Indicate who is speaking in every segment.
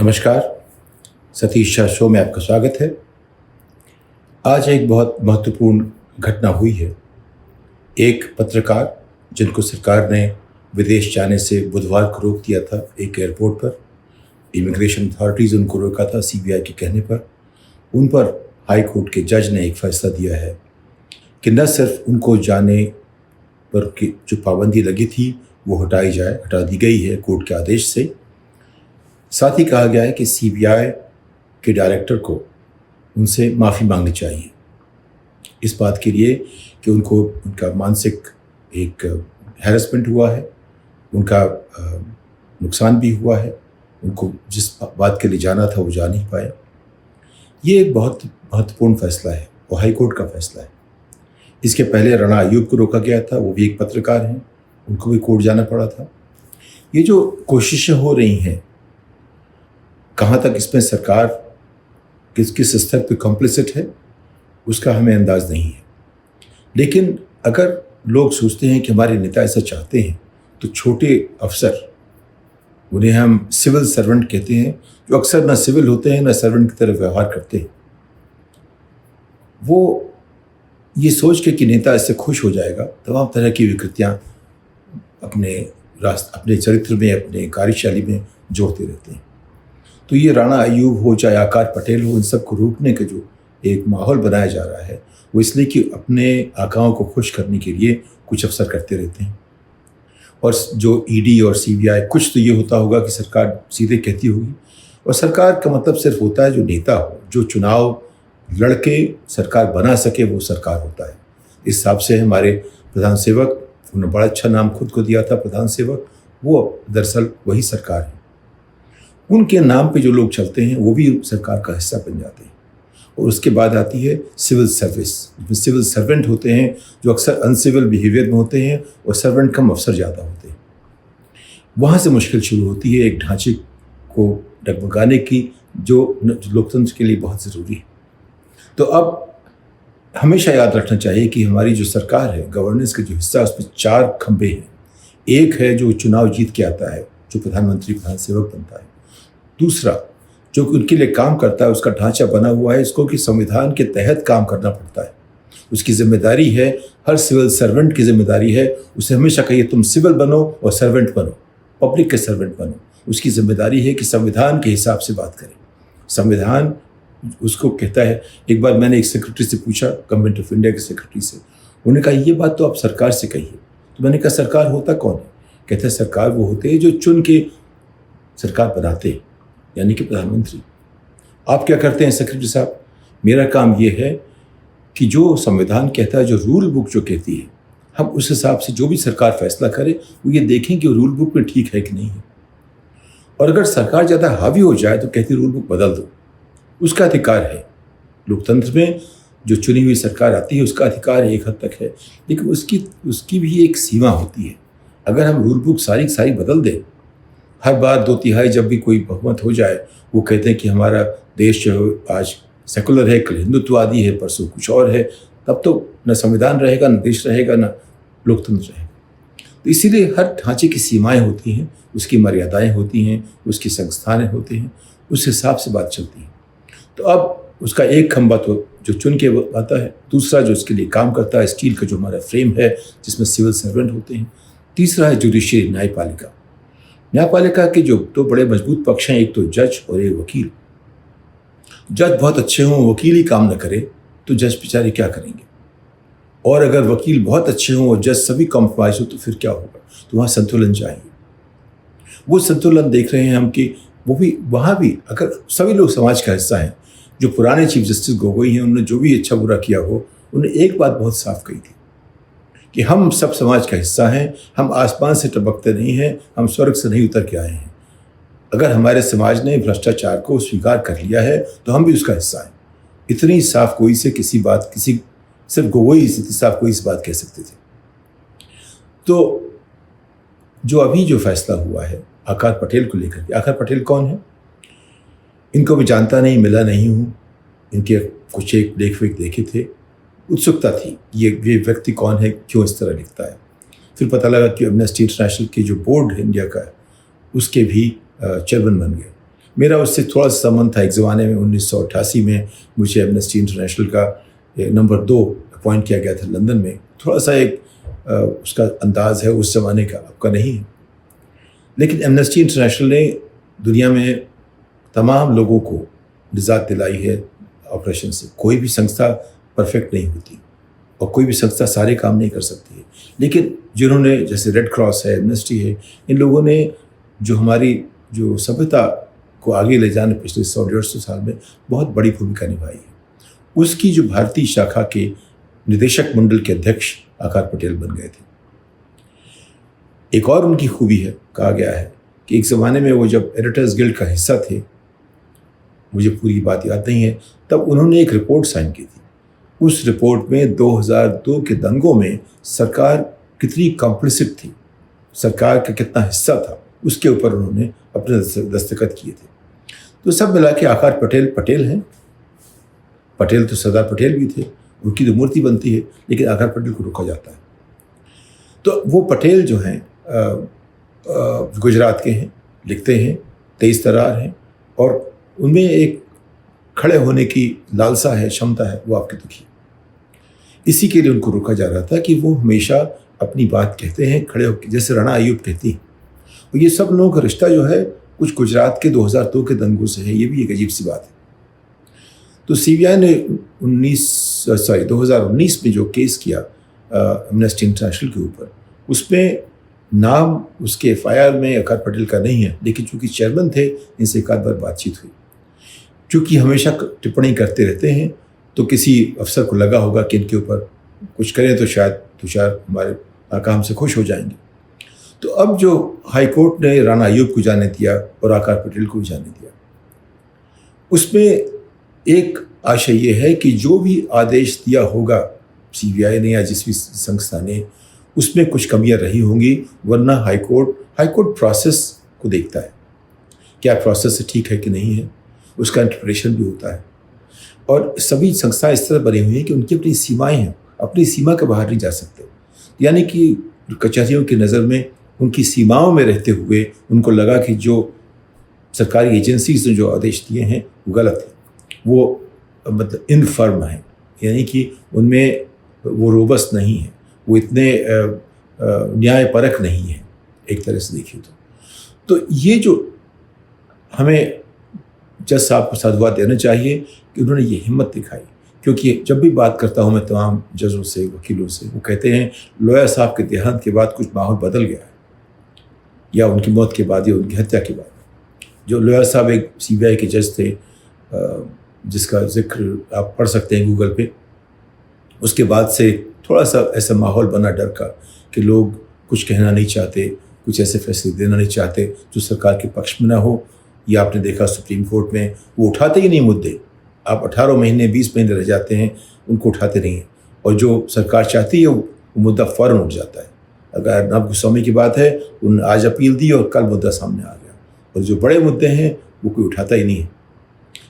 Speaker 1: नमस्कार। सतीश शाह शो में आपका स्वागत है। आज एक बहुत महत्वपूर्ण घटना हुई है। एक पत्रकार जिनको सरकार ने विदेश जाने से बुधवार को रोक दिया था एक एयरपोर्ट पर, इमिग्रेशन अथॉरिटीज़ उनको रोका था सीबीआई के कहने पर। उन पर हाई कोर्ट के जज ने एक फ़ैसला दिया है कि न सिर्फ उनको जाने पर की जो पाबंदी लगी थी वो हटा दी गई है कोर्ट के आदेश से। साथ ही कहा गया है कि सीबीआई के डायरेक्टर को उनसे माफ़ी मांगनी चाहिए इस बात के लिए कि उनको उनका मानसिक एक हैरेसमेंट हुआ है, उनका नुकसान भी हुआ है, उनको जिस बात के लिए जाना था वो जा नहीं पाए। ये एक बहुत महत्वपूर्ण फैसला है और हाई कोर्ट का फैसला है। इसके पहले राणा अय्यूब को रोका गया था, वो भी एक पत्रकार हैं, उनको भी कोर्ट जाना पड़ा था। ये जो कोशिशें हो रही हैं, कहाँ तक इसमें सरकार किस स्तर पर कॉम्प्लिसिट है उसका हमें अंदाज़ नहीं है। लेकिन अगर लोग सोचते हैं कि हमारे नेता ऐसा चाहते हैं तो छोटे अफसर, उन्हें हम सिविल सर्वेंट कहते हैं, जो अक्सर ना सिविल होते हैं ना सर्वेंट की तरह व्यवहार करते हैं, वो ये सोच के कि नेता इससे खुश हो जाएगा तमाम तरह की विकृतियाँ अपने चरित्र में, अपने कार्यशैली में जोड़ते रहते हैं। तो ये राणा अय्यूब हो चाहे आकार पटेल हो, इन सबको रोकने का जो एक माहौल बनाया जा रहा है वो इसलिए कि अपने आकाओं को खुश करने के लिए कुछ अफसर करते रहते हैं। और जो ईडी और सीबीआई, कुछ तो ये होता होगा कि सरकार सीधे कहती होगी, और सरकार का मतलब सिर्फ होता है जो नेता हो, जो चुनाव लड़के सरकार बना सके, वो सरकार होता है। इस हिसाब से हमारे प्रधान सेवक, उन्होंने बड़ा अच्छा नाम खुद को दिया था प्रधान सेवक, वो दरअसल वही सरकार है। उनके नाम पे जो लोग चलते हैं वो भी सरकार का हिस्सा बन जाते हैं। और उसके बाद आती है सिविल सर्विस, सिविल सर्वेंट होते हैं जो अक्सर अनसिविल बिहेवियर में होते हैं और सर्वेंट कम अफसर ज़्यादा होते हैं। वहाँ से मुश्किल शुरू होती है एक ढांचे को डगमगाने की जो लोकतंत्र के लिए बहुत ज़रूरी है। तो अब हमेशा याद रखना चाहिए कि हमारी जो सरकार है, गवर्नेंस का जो हिस्सा है, उसमें 4 खंभे हैं। एक है जो चुनाव जीत के आता है, जो प्रधानमंत्री प्रधान सेवक बनता है। दूसरा जो उनके लिए काम करता है, उसका ढांचा बना हुआ है इसको कि संविधान के तहत काम करना पड़ता है। उसकी जिम्मेदारी है, हर सिविल सर्वेंट की जिम्मेदारी है, उसे हमेशा कहिए तुम सिविल बनो और सर्वेंट बनो, पब्लिक के सर्वेंट बनो। उसकी जिम्मेदारी है कि संविधान के हिसाब से बात करें। संविधान उसको कहता है। एक बार मैंने एक सेक्रेटरी से पूछा, गवर्नमेंट ऑफ इंडिया के सेक्रेटरी से, उन्होंने कहा ये बात तो आप सरकार से कहिए। तो मैंने कहा सरकार होता कौन है? कहते हैं सरकार वो होते हैं जो चुन के सरकार बनाते हैं, यानी कि प्रधानमंत्री। आप क्या करते हैं सेक्रेटरी साहब? मेरा काम ये है कि जो संविधान कहता है, जो रूल बुक जो कहती है, हम उस हिसाब से जो भी सरकार फैसला करे वो ये देखें कि रूल बुक में ठीक है कि नहीं है। और अगर सरकार ज़्यादा हावी हो जाए तो कहती रूल बुक बदल दो, उसका अधिकार है। लोकतंत्र में जो चुनी हुई सरकार आती है उसका अधिकार एक हद तक है, लेकिन उसकी भी एक सीमा होती है। अगर हम रूल बुक सारी सारी बदल दें, हर बार 2/3 जब भी कोई बहुमत हो जाए वो कहते हैं कि हमारा देश जो आज सेकुलर है, कल हिंदुत्ववादी है, परसों कुछ और है, तब तो न संविधान रहेगा, न देश रहेगा, न लोकतंत्र रहेगा। तो इसीलिए हर ढांचे की सीमाएं होती हैं, उसकी मर्यादाएं होती हैं, उसकी संस्थानें होते हैं, उस हिसाब से बात चलती है। तो अब उसका एक खंभा तो जो चुन के आता है, दूसरा जो उसके लिए काम करता है, स्टील का जो हमारा फ्रेम है जिसमें सिविल सर्वेंट होते हैं, तीसरा है जुडिशियरी, न्यायपालिका। न्यायपालिका के जो 2 बड़े मजबूत पक्ष हैं, एक तो जज और एक वकील। जज बहुत अच्छे हों, वकील ही काम न करे तो जज बेचारे क्या करेंगे? और अगर वकील बहुत अच्छे हों और जज सभी कॉम्प्रोमाइज हो तो फिर क्या होगा? तो वहाँ संतुलन चाहिए। वो संतुलन देख रहे हैं हम कि वो भी वहाँ भी अगर सभी लोग समाज का हिस्सा हैं। जो पुराने चीफ जस्टिस गोगोई हैं, उन्होंने जो भी अच्छा बुरा किया हो, उन्होंने एक बात बहुत साफ कही थी कि हम सब समाज का हिस्सा हैं, हम आसमान से टपकते नहीं हैं, हम स्वर्ग से नहीं उतर के आए हैं। अगर हमारे समाज ने भ्रष्टाचार को स्वीकार कर लिया है तो हम भी उसका हिस्सा हैं। इतनी साफ कोई से सिर्फ गोगोई से साफ कोई इस बात कह सकते थे। तो जो अभी जो फैसला हुआ है आकार पटेल को लेकर, आकार पटेल कौन है? इनको मैं जानता नहीं, मिला नहीं हूँ। इनके कुछ एक लेख देखे थे, उत्सुकता थी ये व्यक्ति कौन है, क्यों इस तरह लिखता है। फिर पता लगा कि एमनेस्टी इंटरनेशनल की जो बोर्ड है इंडिया का, उसके भी चेयरमैन बन गए। मेरा उससे थोड़ा सा संबंध था। एक ज़माने में 1988 में मुझे एमनेस्टी इंटरनेशनल का नंबर 2 अपॉइंट किया गया था लंदन में। थोड़ा सा एक उसका अंदाज़ है उस ज़माने का, आपका नहीं है। लेकिन एमनेस्टी इंटरनेशनल ने दुनिया में तमाम लोगों को निजात दिलाई है ऑपरेशन से। कोई भी संस्था परफेक्ट नहीं होती और कोई भी संस्था सारे काम नहीं कर सकती है, लेकिन जिन्होंने, जैसे रेड क्रॉस है, एमनेस्टी है, इन लोगों ने जो हमारी जो सभ्यता को आगे ले जाने पिछले 100-150 साल में बहुत बड़ी भूमिका निभाई है। उसकी जो भारतीय शाखा के निदेशक मंडल के अध्यक्ष आकार पटेल बन गए थे। एक और उनकी खूबी है, कहा गया है कि एक ज़माने में वो जब एडिटर्स गिल्ड का हिस्सा थे, मुझे पूरी बात याद नहीं है, तब उन्होंने एक रिपोर्ट साइन की थी। उस रिपोर्ट में 2002 के दंगों में सरकार कितनी कॉम्प्लिसिट थी, सरकार का कितना हिस्सा था, उसके ऊपर उन्होंने अपने दस्तखत किए थे। तो सब मिला के आकार पटेल हैं। पटेल तो सरदार पटेल भी थे, उनकी तो मूर्ति बनती है, लेकिन आकार पटेल को रोका जाता है। तो वो पटेल जो हैं गुजरात के हैं, लिखते हैं, तेज तर्रार हैं और उनमें एक खड़े होने की लालसा है, क्षमता है, वो आपके दुखी। इसी के लिए उनको रोका जा रहा था कि वो हमेशा अपनी बात कहते हैं खड़े होकर, जैसे राणा अय्यूब कहती हैं। और ये सब लोगों का रिश्ता जो है कुछ गुजरात के 2002 के दंगों से है। ये भी एक अजीब सी बात है। तो सीबीआई ने 2019 में जो केस किया एमनेस्टी इंटरनेशनल के ऊपर, उसमें नाम उसके एफआईआर में आकार पटेल का नहीं है, लेकिन चूंकि चेयरमैन थे, इनसे एक आध बार बातचीत हुई। चूँकि हमेशा टिप्पणी करते रहते हैं, तो किसी अफसर को लगा होगा कि इनके ऊपर कुछ करें तो शायद हमारे आका हमसे खुश हो जाएंगे। तो अब जो हाई कोर्ट ने राणा अय्यूब को जाने दिया और आकार पटेल को भी जाने दिया, उसमें एक आशय ये है कि जो भी आदेश दिया होगा सीबीआई ने या जिस भी संस्था ने, उसमें कुछ कमियां रही होंगी, वरना हाई कोर्ट प्रोसेस को देखता है, क्या प्रोसेस ठीक है कि नहीं है, उसका इंटरप्रिटेशन भी होता है। और सभी संस्थाएं इस तरह बनी हुई हैं कि उनकी अपनी सीमाएं हैं, अपनी सीमा के बाहर नहीं जा सकते। यानी कि कचहरियों की नज़र में उनकी सीमाओं में रहते हुए उनको लगा कि जो सरकारी एजेंसीज ने जो आदेश दिए हैं वो गलत है, वो मतलब इनफर्म है, यानी कि उनमें वो रोबस्ट नहीं है, वो इतने न्यायपरक नहीं है एक तरह से देखिए तो ये जो हमें जज साहब को साधुवाद देना चाहिए कि उन्होंने ये हिम्मत दिखाई। क्योंकि जब भी बात करता हूँ मैं तमाम जजों से, वकीलों से, वो कहते हैं लोया साहब के देहांत के बाद कुछ माहौल बदल गया है, या उनकी मौत के बाद या उनकी हत्या के बाद। जो लोया साहब एक सीबीआई के जज थे, जिसका जिक्र आप पढ़ सकते हैं गूगल पे। उसके बाद से थोड़ा सा ऐसा माहौल बना डर का कि लोग कुछ कहना नहीं चाहते, कुछ ऐसे फैसले देना नहीं चाहते जो सरकार के पक्ष में ना हो। या आपने देखा सुप्रीम कोर्ट में वो उठाते ही नहीं मुद्दे, आप 18 महीने 20 महीने रह जाते हैं, उनको उठाते नहीं हैं, और जो सरकार चाहती है वो मुद्दा फ़ौरन उठ जाता है। अगर नवाब गोस्वामी की बात है, उन्होंने आज अपील दी और कल मुद्दा सामने आ गया, और जो बड़े मुद्दे हैं वो कोई उठाता ही नहीं है,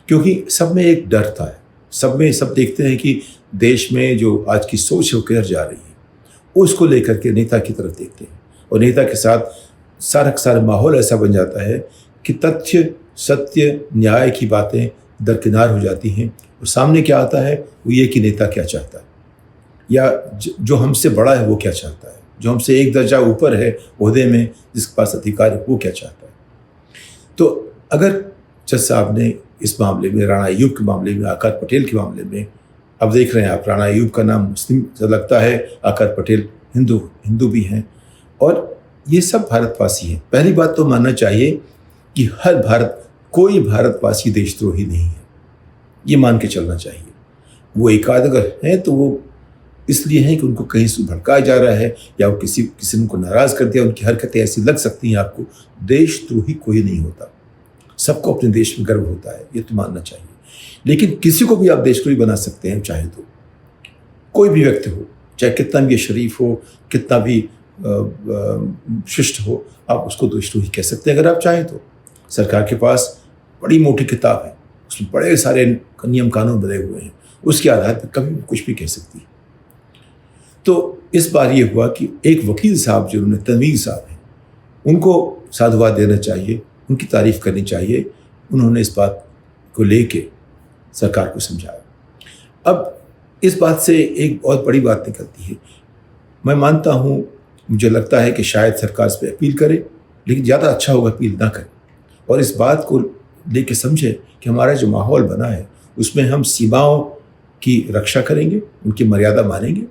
Speaker 1: क्योंकि सब में एक डर था। सब देखते हैं कि देश में जो आज की सोच है वो किधर जा रही है, उसको लेकर के नेता की तरफ देखते हैं, और नेता के साथ सारा माहौल ऐसा बन जाता है कि तथ्य, सत्य, न्याय की बातें दरकिनार हो जाती हैं, और सामने क्या आता है वो ये कि नेता क्या चाहता है, या जो हमसे बड़ा है वो क्या चाहता है, जो हमसे एक दर्जा ऊपर है ओहदे में, जिसके पास अधिकार है, वो क्या चाहता है। तो अगर जज साहब ने इस मामले में, राणा अय्यूब के मामले में, आकार पटेल के मामले में, अब देख रहे हैं आप, राणा अय्यूब का नाम मुस्लिम से लगता है, आकार पटेल हिंदू भी हैं, और ये सब भारतवासी हैं। पहली बात तो मानना चाहिए कि कोई भारतवासी देशद्रोही नहीं है, ये मान के चलना चाहिए। वो एक आध अगर हैं तो वो इसलिए हैं कि उनको कहीं से भड़काया जा रहा है, या वो किसी ने उनको नाराज़ कर दिया, उनकी हरकतें ऐसी लग सकती हैं आपको। देशद्रोही कोई नहीं होता, सबको अपने देश में गर्व होता है, ये तो मानना चाहिए। लेकिन किसी को भी आप देशद्रोही बना सकते हैं, चाहे तो कोई भी व्यक्ति हो, चाहे कितना भी शरीफ हो, कितना भी शिष्ट हो, आप उसको देशद्रोही कह सकते हैं अगर आप चाहें तो। सरकार के पास बड़ी मोटी किताब है, उसमें बड़े सारे नियम कानून बने हुए हैं, उसके आधार पर कभी भी कुछ भी कह सकती है। तो इस बार ये हुआ कि एक वकील साहब जिन्होंने, तनवीर साहब हैं, उनको साधुवाद देना चाहिए, उनकी तारीफ़ करनी चाहिए, उन्होंने इस बात को लेके सरकार को समझाया। अब इस बात से एक बहुत बड़ी बात निकलती है। मैं मानता हूँ, मुझे लगता है कि शायद सरकार इस पर अपील करे, लेकिन ज़्यादा अच्छा होगा अपील ना करे और इस बात को लेके समझे कि हमारा जो माहौल बना है उसमें हम सीमाओं की रक्षा करेंगे, उनकी मर्यादा मानेंगे,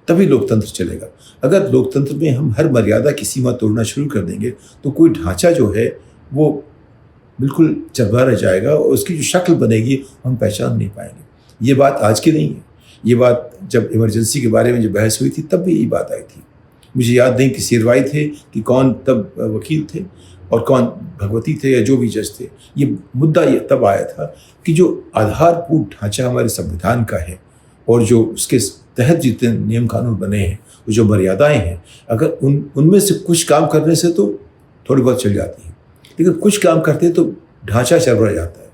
Speaker 1: तभी लोकतंत्र चलेगा। अगर लोकतंत्र में हम हर मर्यादा की सीमा तोड़ना शुरू कर देंगे तो कोई ढांचा जो है वो बिल्कुल चरबरा रह जाएगा और उसकी जो शक्ल बनेगी हम पहचान नहीं पाएंगे। ये बात आज की नहीं है, ये बात जब इमरजेंसी के बारे में जब बहस हुई थी तब भी यही बात आई थी। मुझे याद नहीं कि सिरवाई थे कि कौन तब वकील थे और कौन भगवती थे या जो भी जज थे। ये मुद्दा ये तब आया था कि जो आधारभूत ढांचा हमारे संविधान का है और जो उसके तहत जितने नियम कानून बने हैं, जो मर्यादाएं हैं, अगर उनमें से कुछ काम करने से तो थोड़ी बहुत चल जाती है, लेकिन कुछ काम करते हैं तो ढांचा चरमरा जाता है।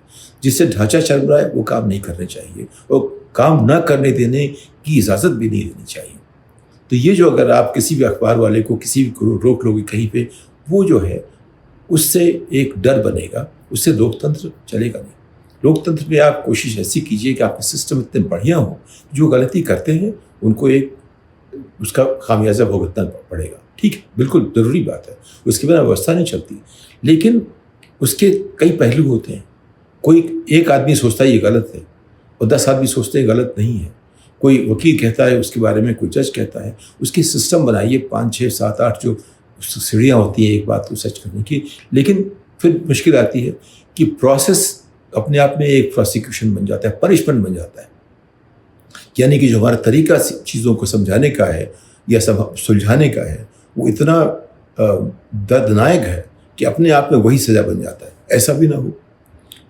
Speaker 1: जिससे ढांचा चरमराए वो काम नहीं करने चाहिए और काम न करने देने की इजाज़त भी नहीं देनी चाहिए। तो ये जो अगर आप किसी भी अखबार वाले को किसी भी को रोक लोगे कहीं पे, वो जो है उससे एक डर बनेगा, उससे लोकतंत्र चलेगा नहीं। लोकतंत्र में आप कोशिश ऐसी कीजिए कि आपके सिस्टम इतने बढ़िया हो, जो गलती करते हैं उनको एक उसका खामियाजा भुगतना पड़ेगा। ठीक है, बिल्कुल ज़रूरी बात है, उसके बिना व्यवस्था नहीं चलती। लेकिन उसके कई पहलू होते हैं। कोई एक आदमी सोचता है ये गलत है और 10 आदमी सोचते हैं गलत नहीं है। कोई वकील कहता है उसके बारे में, कोई जज कहता है, उसकी सिस्टम बनाइए 5, 6, 7, 8 जो सीढ़ियाँ होती हैं एक बात को सच करने की। लेकिन फिर मुश्किल आती है कि प्रोसेस अपने आप में एक प्रोसिक्यूशन बन जाता है, पनिशमेंट बन जाता है। यानी कि जो हमारा तरीका चीज़ों को समझाने का है या सब सुलझाने का है वो इतना दर्दनाक है कि अपने आप में वही सज़ा बन जाता है। ऐसा भी ना हो।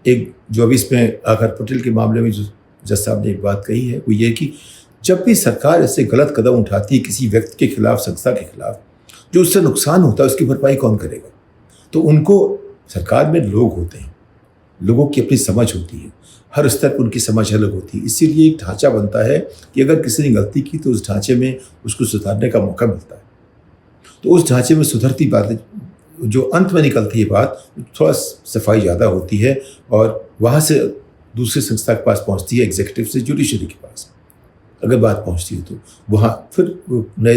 Speaker 1: एक जो अभी इसमें आकर पटेल के मामले में जो जज साहब ने एक बात कही है वो ये कि जब भी सरकार ऐसे गलत कदम उठाती है किसी व्यक्ति के खिलाफ, संस्था के खिलाफ, जो उससे नुकसान होता है उसकी भरपाई कौन करेगा? तो उनको सरकार में लोग होते हैं, लोगों की अपनी समझ होती है, हर स्तर पर उनकी समझ अलग होती है। इसीलिए एक ढांचा बनता है कि अगर किसी ने गलती की तो उस ढांचे में उसको सुधारने का मौका मिलता है। तो उस ढांचे में सुधरती बातें जो अंत में निकलती है बात, थोड़ा सफाई ज़्यादा होती है और वहाँ से दूसरी संस्था के पास पहुँचती है, एग्जीक्यूटिव से जुडिशरी के पास अगर बात पहुँचती है तो वहाँ फिर नए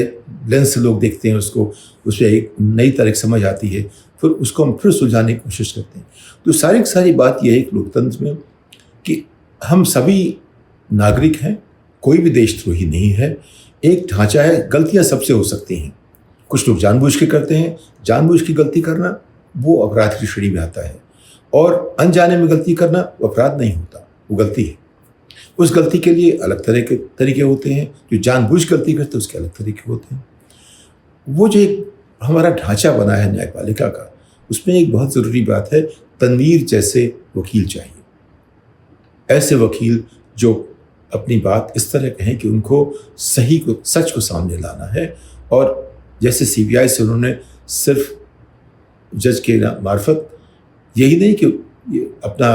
Speaker 1: लेंस से लोग देखते हैं उसको, उस पर एक नई तरह की समझ आती है, फिर उसको हम फिर सुलझाने की कोशिश करते हैं। तो सारी की सारी बात यह है एक लोकतंत्र में कि हम सभी नागरिक हैं, कोई भी देशद्रोही नहीं है। एक ढांचा है, गलतियाँ सबसे हो सकती हैं। कुछ लोग जानबूझ के करते हैं, जानबूझ की गलती करना वो अपराध की श्रेणी में आता है और अनजाने में गलती करना वो अपराध नहीं होता, वो गलती है। उस गलती के लिए अलग तरह के तरीके होते हैं, जो जानबूझ गलती करते हैं उसके अलग तरीके होते हैं। वो जो एक हमारा ढांचा बना है न्यायपालिका का, उसमें एक बहुत ज़रूरी बात है, तनवीर जैसे वकील चाहिए। ऐसे वकील जो अपनी बात इस तरह कहें कि उनको सही को, सच को सामने लाना है। और जैसे सीबीआई से उन्होंने सिर्फ जज के मार्फत, यही नहीं कि अपना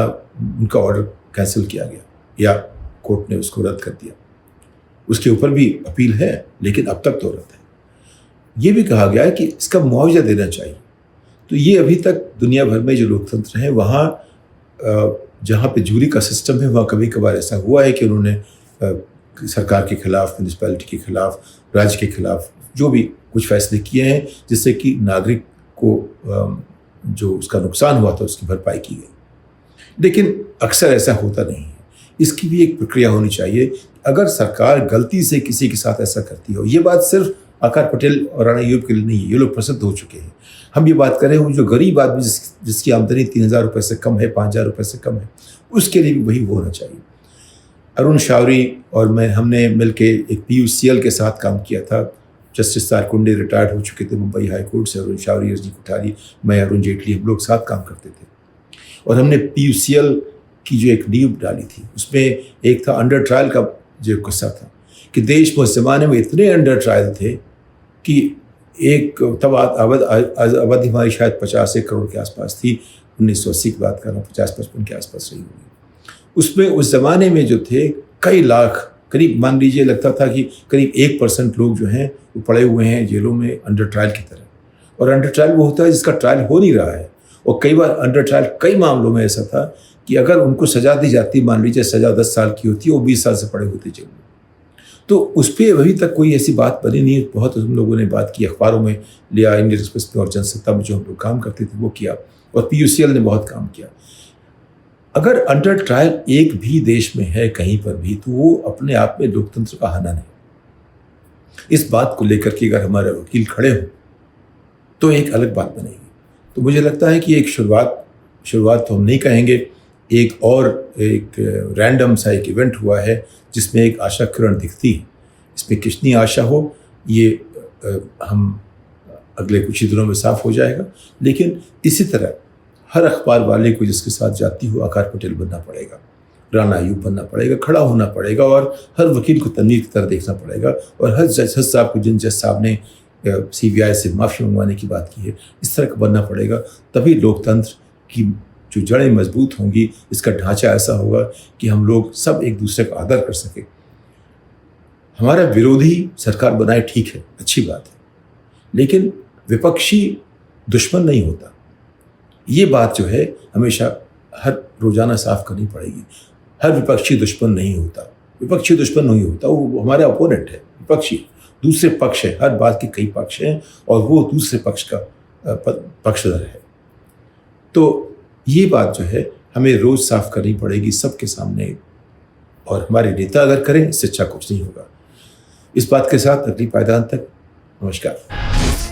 Speaker 1: उनका ऑर्डर कैंसिल किया गया या कोर्ट ने उसको रद्द कर दिया, उसके ऊपर भी अपील है, लेकिन अब तक तो रद्द है। ये भी कहा गया है कि इसका मुआवजा देना चाहिए। तो ये अभी तक दुनिया भर में जो लोकतंत्र है वहाँ जहाँ पे जूरी का सिस्टम है वहाँ कभी कभार ऐसा हुआ है कि उन्होंने सरकार के खिलाफ, म्यूनिसिपैलिटी के खिलाफ, राज्य के खिलाफ जो भी कुछ फैसले किए हैं जिससे कि नागरिक को जो उसका नुकसान हुआ था उसकी भरपाई की गई। लेकिन अक्सर ऐसा होता नहीं है। इसकी भी एक प्रक्रिया होनी चाहिए। अगर सरकार गलती से किसी के साथ ऐसा करती हो, ये बात सिर्फ आकार पटेल और राणा अय्यूब के लिए नहीं है, ये लोग प्रसिद्ध हो चुके हैं। हम ये बात करें वो जो गरीब आदमी जिसकी आमदनी 3,000 रुपये से कम है, 5,000 रुपये से कम है, उसके लिए भी वही होना चाहिए। अरुण शौरी और मैं, हमने मिलके एक PUCL के साथ काम किया था। जस्टिस तारकुंडे रिटायर्ड हो चुके थे मुंबई हाई कोर्ट से, अरुण शौरी, रजनी कोठारी, मैं, अरुण जेटली, हम लोग साथ काम करते थे। और हमने PUCL की जो एक नींव डाली थी, उसमें एक था अंडर ट्रायल का जो किस्सा था कि देश में उस जमाने में इतने अंडर ट्रायल थे कि एक तब आबादी हमारी शायद 50 करोड़ के आसपास थी, 1980 की बात कर रहा हूँ, 50-55 के आसपास रही होगी। उसमें उस ज़माने में जो थे कई लाख, करीब मान लीजिए लगता था कि करीब 1% लोग जो हैं वो पड़े हुए हैं जेलों में अंडर ट्रायल की तरह। और अंडर ट्रायल वो होता है जिसका ट्रायल हो नहीं रहा है, और कई बार अंडर ट्रायल कई मामलों में ऐसा था कि अगर उनको सजा दी जाती, मान लीजिए सजा 10 साल की होती है, वो 20 साल से पड़े होते जेल में। तो उस पर अभी तक कोई ऐसी बात बनी नहीं। बहुत हम लोगों ने बात की, अखबारों में लिया, इंडियन एक्सप्रेस में और जनसत्ता में जो हम लोग काम करते थे वो किया, और PUCL ने बहुत काम किया। अगर अंडर ट्रायल एक भी देश में है कहीं पर भी, तो वो अपने आप में लोकतंत्र का हनन है। इस बात को लेकर के अगर हमारे वकील खड़े हों तो एक अलग बात बनेगी। तो मुझे लगता है कि एक शुरुआत तो हम नहीं कहेंगे, एक रैंडम सा एक इवेंट हुआ है जिसमें एक आशा किरण दिखती है। इसमें कितनी आशा हो ये हम अगले कुछ ही दिनों में साफ हो जाएगा। लेकिन इसी तरह हर अखबार वाले को जिसके साथ जाती हो आकार पटेल बनना पड़ेगा, राणा अयूब बनना पड़ेगा, खड़ा होना पड़ेगा, और हर वकील को तनवीर की तरह देखना पड़ेगा, और हर जज साहब को, जिन जज साहब ने CBI से माफ़ी मंगवाने की बात की है, इस तरह का बनना पड़ेगा। तभी लोकतंत्र की जो जड़ें मजबूत होंगी, इसका ढांचा ऐसा होगा कि हम लोग सब एक दूसरे का आदर कर सकें। हमारा विरोधी सरकार बनाए, ठीक है, अच्छी बात है, लेकिन विपक्षी दुश्मन नहीं होता। ये बात जो है हमेशा हर रोजाना साफ करनी पड़ेगी। हर विपक्षी दुश्मन नहीं होता, विपक्षी दुश्मन नहीं होता, वो हमारे अपोनेंट है। विपक्षी दूसरे पक्ष है, हर बात के कई पक्ष हैं, और वो दूसरे पक्ष का पक्षधर है। तो ये बात जो है हमें रोज साफ करनी पड़ेगी सबके सामने, और हमारे नेता अगर करें, इससे अच्छा कुछ नहीं होगा। इस बात के साथ अगली पायदान तक नमस्कार।